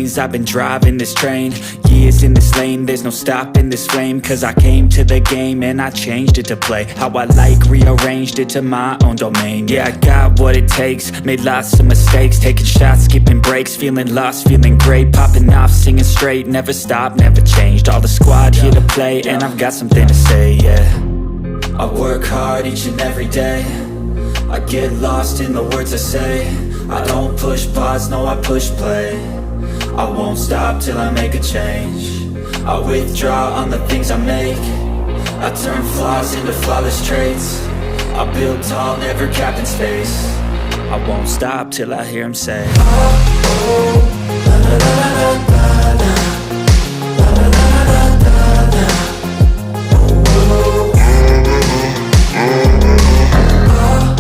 lanes, I've been driving this train. Years in this lane, there's no stopping this flame. Cause I came to the game and I changed it to play how I like, rearranged it to my own domain. Yeah, I got what it takes, made lots of mistakes, taking shots, skipping breaks, feeling lost, feeling great, popping off, singing straight, never stopped, never changed. All the squad here to play, and I've got something to say, yeah. I work hard each and every day, I get lost in the words I say. I don't push pause, no, I push play. I won't stop till I make a change. I withdraw on the things I make. I turn flaws into flawless traits. I build tall, never capped in space. I won't stop till I hear him say, oh, oh, la la la la la la, la la la la la la, oh,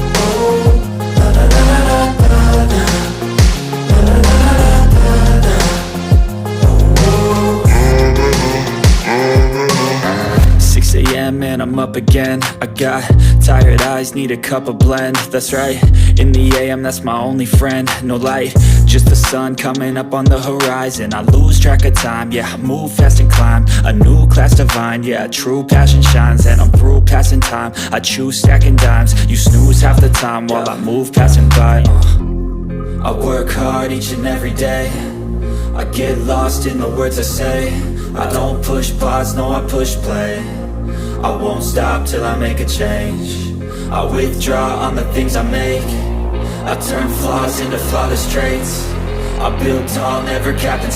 oh, la la la la la la, la la la la la, oh, 6 a.m. and I'm up again. I got tired eyes, need a cup of blend. That's right, in the AM, that's my only friend. No light, just the sun coming up on the horizon. I lose track of time, yeah, I move fast and climb a new class divine, yeah, true passion shines. And I'm through passing time, I choose stacking dimes. You snooze half the time while I move passing by. I work hard each and every day, I get lost in the words I say. I don't push pause, no, I push play. I won't stop till I make a change. I withdraw on the things I make. I turn flaws into flawless traits. I build tall, never capped in